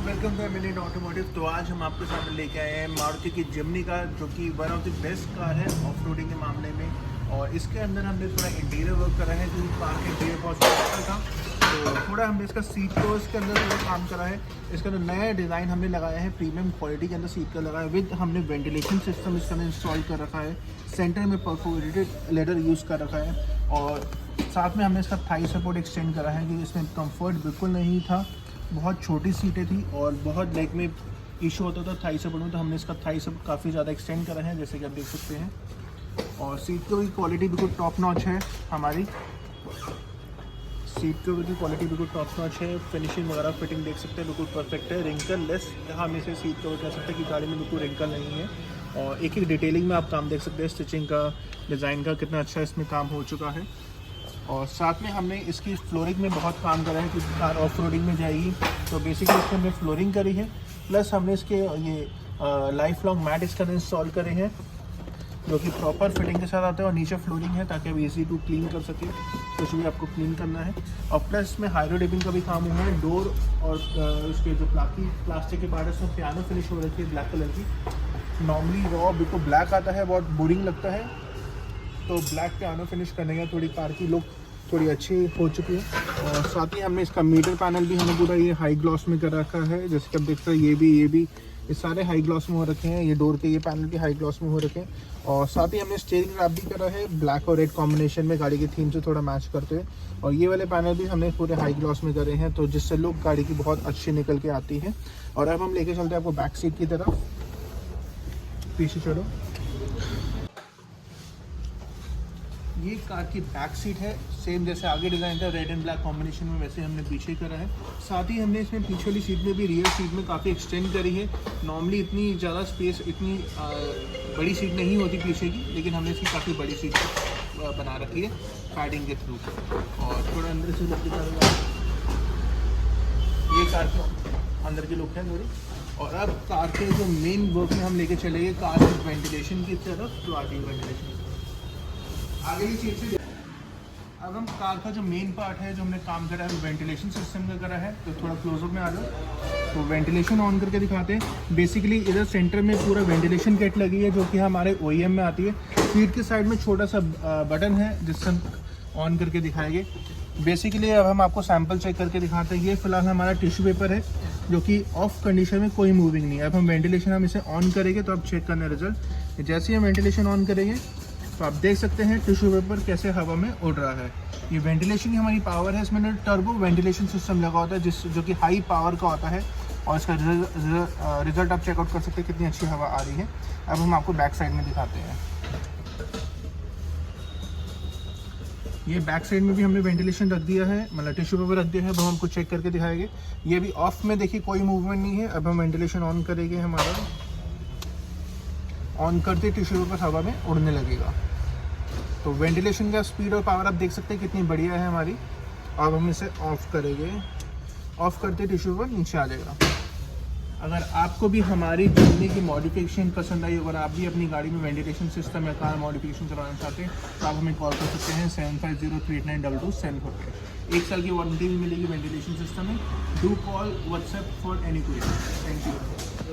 Welcome to eminent automotive. तो आज हम आपके सामने लेके आए हैं मारुति की जिम्नी कार, जो कि one of the best car है ऑफ रोडिंग के मामले में। और इसके अंदर हमने थोड़ा इंटीरियर वर्क करा है, क्योंकि कार के इंटीरियर बहुत अच्छा था। तो थोड़ा हमने इसका सीट को इसके अंदर थोड़ा काम करा है। इसके अंदर नया डिज़ाइन हमने लगाया है, प्रीमियम क्वालिटी के अंदर सीट का लगाया है। विद हमने वेंटिलेशन सिस्टम इसके अंदर इंस्टॉल कर रखा है। सेंटर में परफोरेटेड लेदर यूज़ कर रखा है। और साथ में हमने इसका थाई सपोर्ट एक्सटेंड करा है, कि इसमें कंफर्ट बिल्कुल नहीं था। बहुत छोटी सीटें थी और बहुत लेग में इशू होता था थाई सपोर्ट में, तो हमने इसका थाई सपोर्ट काफ़ी ज़्यादा एक्सटेंड करा है, जैसे कि आप देख सकते हैं। और सीट की क्वालिटी बिल्कुल टॉप नॉच है हमारी। सीट की क्वालिटी बिल्कुल टॉप नॉच है। फिनिशिंग वगैरह फिटिंग देख सकते हैं, बिल्कुल परफेक्ट है। रिंकल लेस हम इसे सीट कवर कह सकते हैं कि गाड़ी में बिल्कुल रिंकल नहीं है। और एक डिटेलिंग में आप काम देख सकते हैं, स्टिचिंग का, डिज़ाइन का कितना अच्छा इसमें काम हो चुका है। और साथ में हमने इसकी फ्लोरिंग में बहुत काम करा है, क्योंकि कार ऑफ रोडिंग में जाएगी। तो बेसिकली इसमें हमने फ्लोरिंग करी है, प्लस हमने इसके ये लाइफ लॉन्ग मैट इसके अंदर इंस्टॉल करे हैं, जो कि प्रॉपर फिटिंग के साथ आते हैं। और नीचे फ्लोरिंग है, ताकि आप इजी टू क्लीन कर सकें, कुछ भी आपको क्लीन करना है। और प्लस इसमें हाइड्रो डिपिंग का भी काम हुआ है। डोर और उसके जो प्लास्टिक के पार्ट है, उसमें पियानो फिनिश हो रखी है ब्लैक कलर की। नॉर्मली रॉ बिल्कुल ब्लैक आता है, बहुत बोरिंग लगता है। तो ब्लैक पियानो फिनिश करने का थोड़ी कार की लुक थोड़ी अच्छी हो चुकी है। और साथ ही हमने इसका मीटर पैनल भी हमें पूरा ये हाई ग्लॉस में कर रखा है, जैसे कि आप देख सकते हैं। ये सारे हाई ग्लॉस में हो रखे हैं। ये डोर के ये पैनल भी हाई ग्लॉस में हो रखे हैं। और साथ ही हमने स्टीयरिंग रैप भी करा है, ब्लैक और रेड कॉम्बिनेशन में, गाड़ी की थीम से थोड़ा मैच करते हुए। और ये वाले पैनल भी हमने पूरे हाई ग्लॉस में करे हैं, तो जिससे लुक गाड़ी की बहुत अच्छी निकल के आती है। और अब हम लेके चलते हैं आपको बैक सीट की तरफ। पीछे चलो। ये कार की बैक सीट है, सेम जैसे आगे डिज़ाइन था रेड एंड ब्लैक कॉम्बिनेशन में, वैसे हमने पीछे करा है। साथ ही हमने इसमें पीछे वाली सीट में भी, रियर सीट में काफ़ी एक्सटेंड करी है। नॉर्मली इतनी ज़्यादा स्पेस, इतनी बड़ी सीट नहीं होती पीछे की, लेकिन हमने इसकी काफ़ी बड़ी सीट बना रखी है पैडिंग के थ्रू। और थोड़ा अंदर से लुक दिखाऊंगा, ये कार के अंदर की लुक है थोड़ी। और अब कार के जो मेन वर्क में हम लेके चलेंगे कार के वेंटिलेशन की तरफ। तो आगे वेंटिलेशन आगे ही चीज़ से अब हम कार का जो मेन पार्ट है, जो हमने काम करा है, वो वेंटिलेशन सिस्टम का करा है। तो थोड़ा क्लोजअप में आ जाओ, तो वेंटिलेशन ऑन करके दिखाते हैं। बेसिकली इधर सेंटर में पूरा वेंटिलेशन किट लगी है, जो कि हमारे OEM में आती है। सीट की साइड में छोटा सा बटन है, जिससे हम ऑन करके दिखाएंगे। बेसिकली अब हम आपको सैम्पल चेक करके दिखाते हैं। ये फिलहाल हमारा टिश्यू पेपर है, जो कि ऑफ कंडीशन में, कोई मूविंग नहीं है। अब हम वेंटिलेशन हम इसे ऑन करेंगे, तो अब चेक करना है रिजल्ट। जैसे ही हम वेंटिलेशन ऑन करेंगे, तो आप देख सकते हैं टिश्यू पेपर कैसे हवा में उड़ रहा है। ये वेंटिलेशन की हमारी पावर है। इसमें टर्बो वेंटिलेशन सिस्टम लगा होता है, जो कि हाई पावर का होता है। और इसका रिजल्ट आप चेकआउट कर सकते हैं, कितनी अच्छी हवा आ रही है। अब हम आपको बैक साइड में दिखाते हैं। ये बैक साइड में भी हमने वेंटिलेशन रख दिया है, मतलब टिश्यू पेपर रख दिया है। अब हम हमको चेक करके दिखाएंगे। ये भी ऑफ में, देखिए कोई मूवमेंट नहीं है। अब हम वेंटिलेशन ऑन करेंगे, हमारा ऑन करते टिश्यू पेपर हवा में उड़ने लगेगा। तो वेंटिलेशन का स्पीड और पावर आप देख सकते हैं कितनी बढ़िया है हमारी। अब हम इसे ऑफ करेंगे, ऑफ करते टिश्यू पेपर नीचे आ जाएगा। अगर आपको भी हमारी जिम्नी की मॉडिफिकेशन पसंद आई, अगर आप भी अपनी गाड़ी में वेंटिलेशन सिस्टम या कार मॉडिफिकेशन करवाना चाहते हैं, तो आप हमें कॉल कर सकते हैं 7503892274। 1 साल की वारंटी भी मिलेगी वेंटिलेशन सिस्टम में। Do call WhatsApp for any query. Thank you.